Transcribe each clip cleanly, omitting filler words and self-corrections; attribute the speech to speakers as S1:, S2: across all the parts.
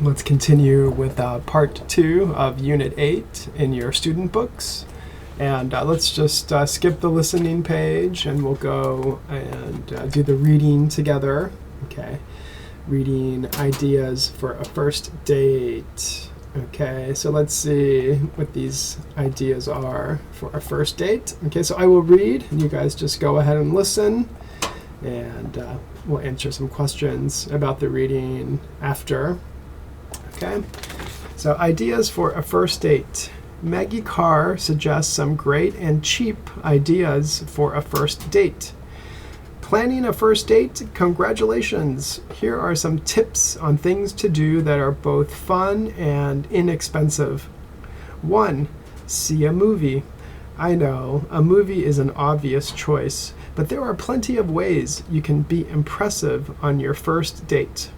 S1: Let's continue with part 2 of Unit 8 in your student books. And let's just skip the listening page and we'll go and do the reading together. Okay, reading ideas for a first date. Okay, so let's see what these ideas are for a first date. Okay, so I will read and you guys just go ahead and listen, and we'll answer some questions about the reading after. Okay, so ideas for a first date. Maggie Carr suggests some great and cheap ideas for a first date. Planning a first date? Congratulations! Here are some tips on things to do that are both fun and inexpensive. 1. See a movie. I know, a movie is an obvious choice, but there are plenty of ways you can be impressive on your first date.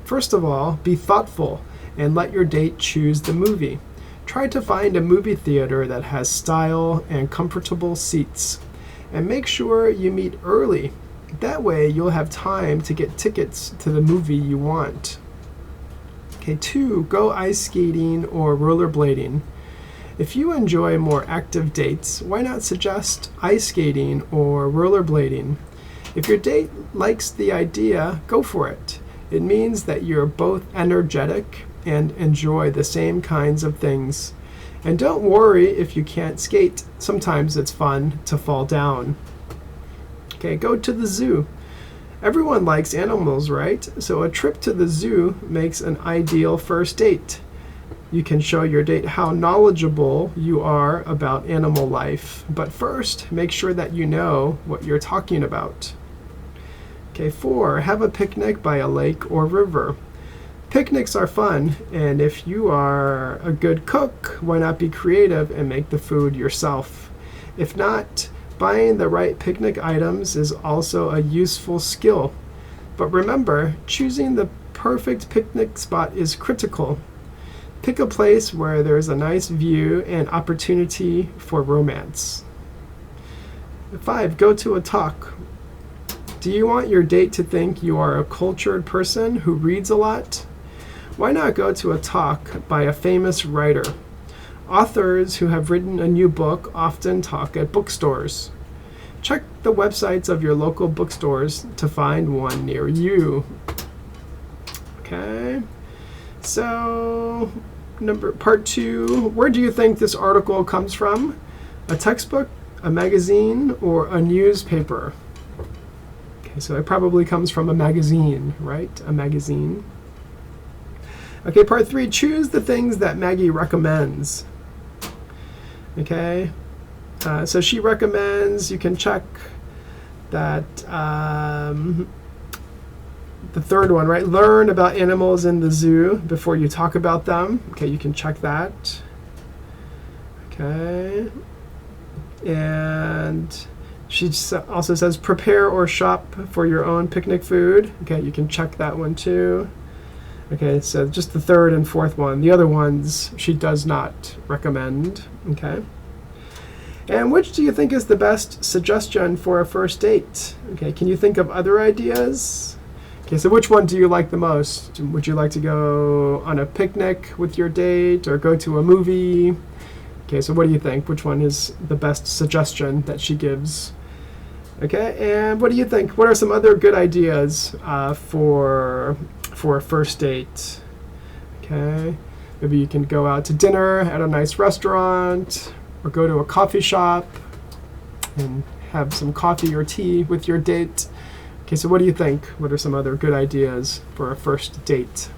S1: First of all, be thoughtful and let your date choose the movie. Try to find a movie theater that has style and comfortable seats. And make sure you meet early. That way you'll have time to get tickets to the movie you want. Okay, 2, go ice skating or rollerblading. If you enjoy more active dates, why not suggest ice skating or rollerblading? If your date likes the idea, go for it. It means that you're both energetic and enjoy the same kinds of things. And don't worry if you can't skate. Sometimes it's fun to fall down. Okay, go to the zoo. Everyone likes animals, right? So a trip to the zoo makes an ideal first date. You can show your date how knowledgeable you are about animal life. But first, make sure that you know what you're talking about. Okay, 4, have a picnic by a lake or river. Picnics are fun, and if you are a good cook, why not be creative and make the food yourself? If not, buying the right picnic items is also a useful skill. But remember, choosing the perfect picnic spot is critical. Pick a place where there's a nice view and opportunity for romance. 5, go to a talk. Do you want your date to think you are a cultured person who reads a lot? Why not go to a talk by a famous writer? Authors who have written a new book often talk at bookstores. Check the websites of your local bookstores to find one near you. Okay, so part 2, where do you think this article comes from? A textbook, a magazine, or a newspaper? Okay, so it probably comes from a magazine, right? A magazine. Okay, part 3, choose the things that Maggie recommends. Okay, so she recommends, you can check that, the third one, right? Learn about animals in the zoo before you talk about them. Okay, you can check that. Okay, and she also says prepare or shop for your own picnic food. Okay, you can check that one too. Okay, so just the third and fourth one. The other ones she does not recommend. Okay. And which do you think is the best suggestion for a first date? Okay, can you think of other ideas? Okay, so which one do you like the most? Would you like to go on a picnic with your date or go to a movie? Okay, so what do you think? Which one is the best suggestion that she gives? Okay, and what do you think? What are some other good ideas for a first date? Okay, maybe you can go out to dinner at a nice restaurant or go to a coffee shop and have some coffee or tea with your date. Okay, so what do you think? What are some other good ideas for a first date?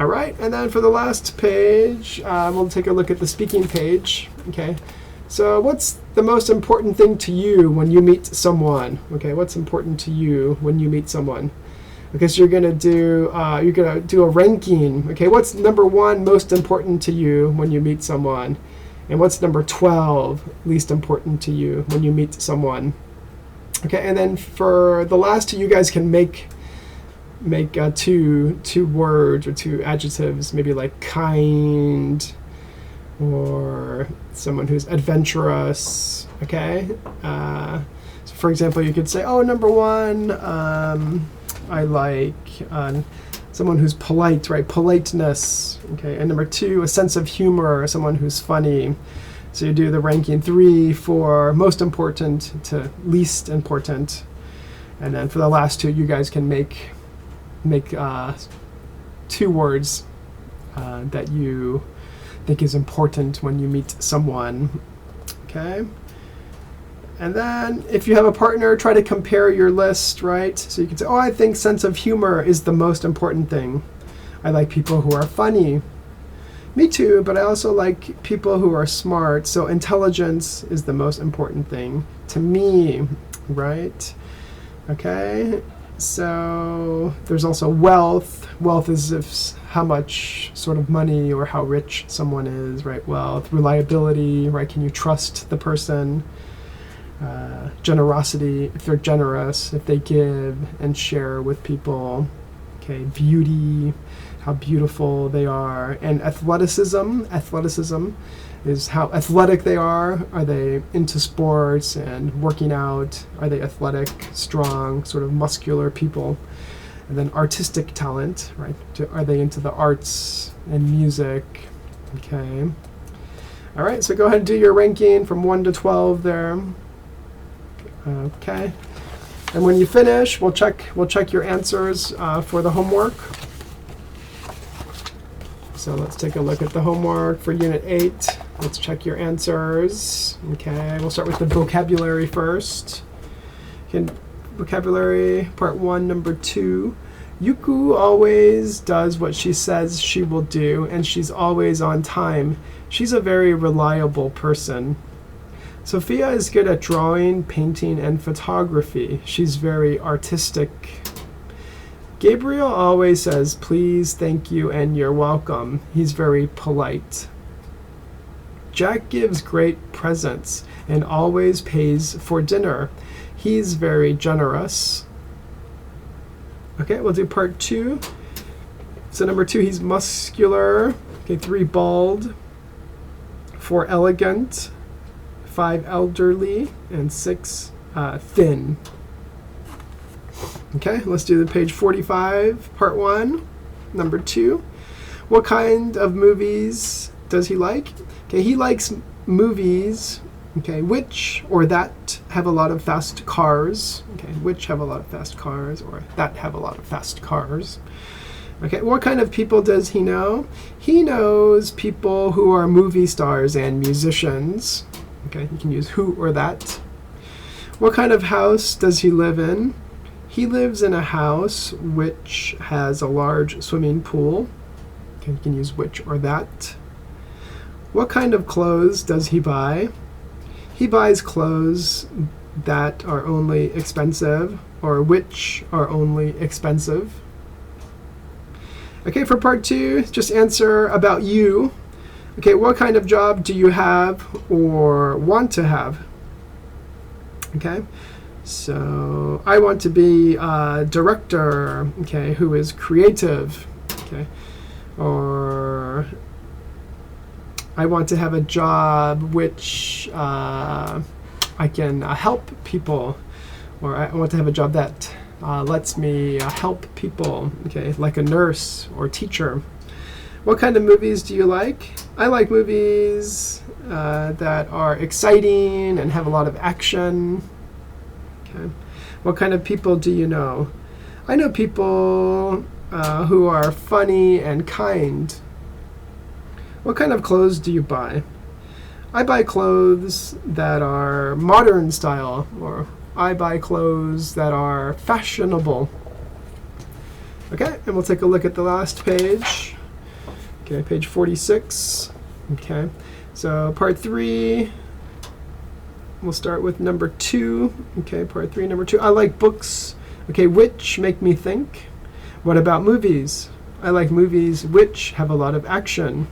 S1: All right, and then for the last page, we'll take a look at the speaking page. Okay, so what's the most important thing to you when you meet someone? Okay, what's important to you when you meet someone? Okay, so you're gonna do a ranking. Okay, what's number 1 most important to you when you meet someone, and what's number 12 least important to you when you meet someone? Okay, and then for the last 2, you guys can make two words or 2 adjectives, maybe like kind or someone who's adventurous. Okay, so for example, you could say, oh, number 1, I like someone who's polite, right? Politeness. Okay, and number 2, a sense of humor, someone who's funny. So you do the ranking 3, 4, most important to least important. And then for the last 2, you guys can make 2 words that you think is important when you meet someone. Okay. And then if you have a partner, try to compare your list, right? So you can say, oh, I think sense of humor is the most important thing. I like people who are funny. Me too, but I also like people who are smart. So intelligence is the most important thing to me, right? Okay. So there's also wealth. Wealth is how much sort of money or how rich someone is, right? Wealth, reliability, right? Can you trust the person? Generosity, if they're generous, if they give and share with people. Okay, beauty, how beautiful they are. And athleticism is how athletic they are. Are they into sports and working out? Are they athletic, strong, sort of muscular people? And then artistic talent, right? Are they into the arts and music? Okay. All right, so go ahead and do your ranking from 1 to 12 there. Okay. And when you finish, we'll check your answers for the homework. So let's take a look at the homework for Unit 8. Let's check your answers. Okay, we'll start with the vocabulary first. Okay, vocabulary, part 1, number 2. Yuku always does what she says she will do, and she's always on time. She's a very reliable person. Sophia is good at drawing, painting, and photography. She's very artistic. Gabriel always says, please, thank you, and you're welcome. He's very polite. Jack gives great presents and always pays for dinner. He's very generous. Okay, we'll do part 2. So number 2, he's muscular. Okay, 3, bald. 4, elegant. 5, elderly. And 6, thin. Okay, let's do the page 45, part 1, number 2. What kind of movies does he like? Okay, he likes movies, okay, which or that have a lot of fast cars. Okay, which have a lot of fast cars or that have a lot of fast cars. Okay, what kind of people does he know? He knows people who are movie stars and musicians. Okay, you can use who or that. What kind of house does he live in? He lives in a house which has a large swimming pool. Okay, you can use which or that. What kind of clothes does he buy? He buys clothes that are only expensive or which are only expensive. Okay, for part 2, just answer about you. Okay, what kind of job do you have or want to have? Okay. So I want to be a director, okay, who is creative, okay, or I want to have a job which I can help people, or I want to have a job that lets me help people, okay, like a nurse or teacher. What kind of movies do you like? I like movies that are exciting and have a lot of action. Okay. What kind of people do you know? I know people who are funny and kind. What kind of clothes do you buy? I buy clothes that are modern style, or I buy clothes that are fashionable. Okay, and we'll take a look at the last page. Okay, page 46. Okay, so part 3. We'll start with number 2. Okay, part 3, number 2. I like books, okay, which make me think. What about movies? I like movies which have a lot of action.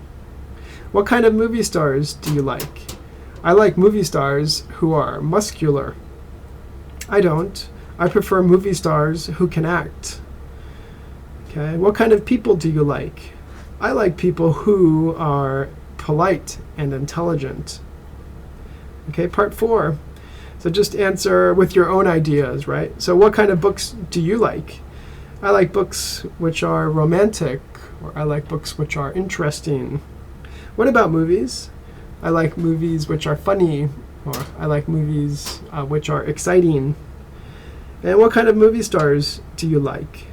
S1: What kind of movie stars do you like? I like movie stars who are muscular. I don't. I prefer movie stars who can act. Okay, what kind of people do you like? I like people who are polite and intelligent. Okay, part 4. So just answer with your own ideas, right? So what kind of books do you like? I like books which are romantic, or I like books which are interesting. What about movies? I like movies which are funny, or I like movies which are exciting. And what kind of movie stars do you like?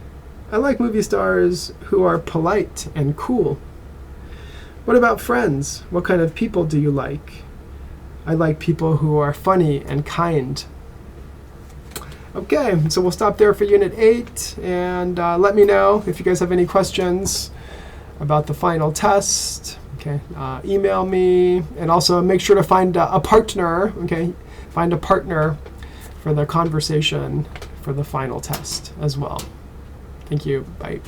S1: I like movie stars who are polite and cool. What about friends? What kind of people do you like? I like people who are funny and kind. Okay, so we'll stop there for Unit 8, and let me know if you guys have any questions about the final test. Okay, email me, and also make sure to find a partner. Okay, find a partner for the conversation for the final test as well. Thank you. Bye.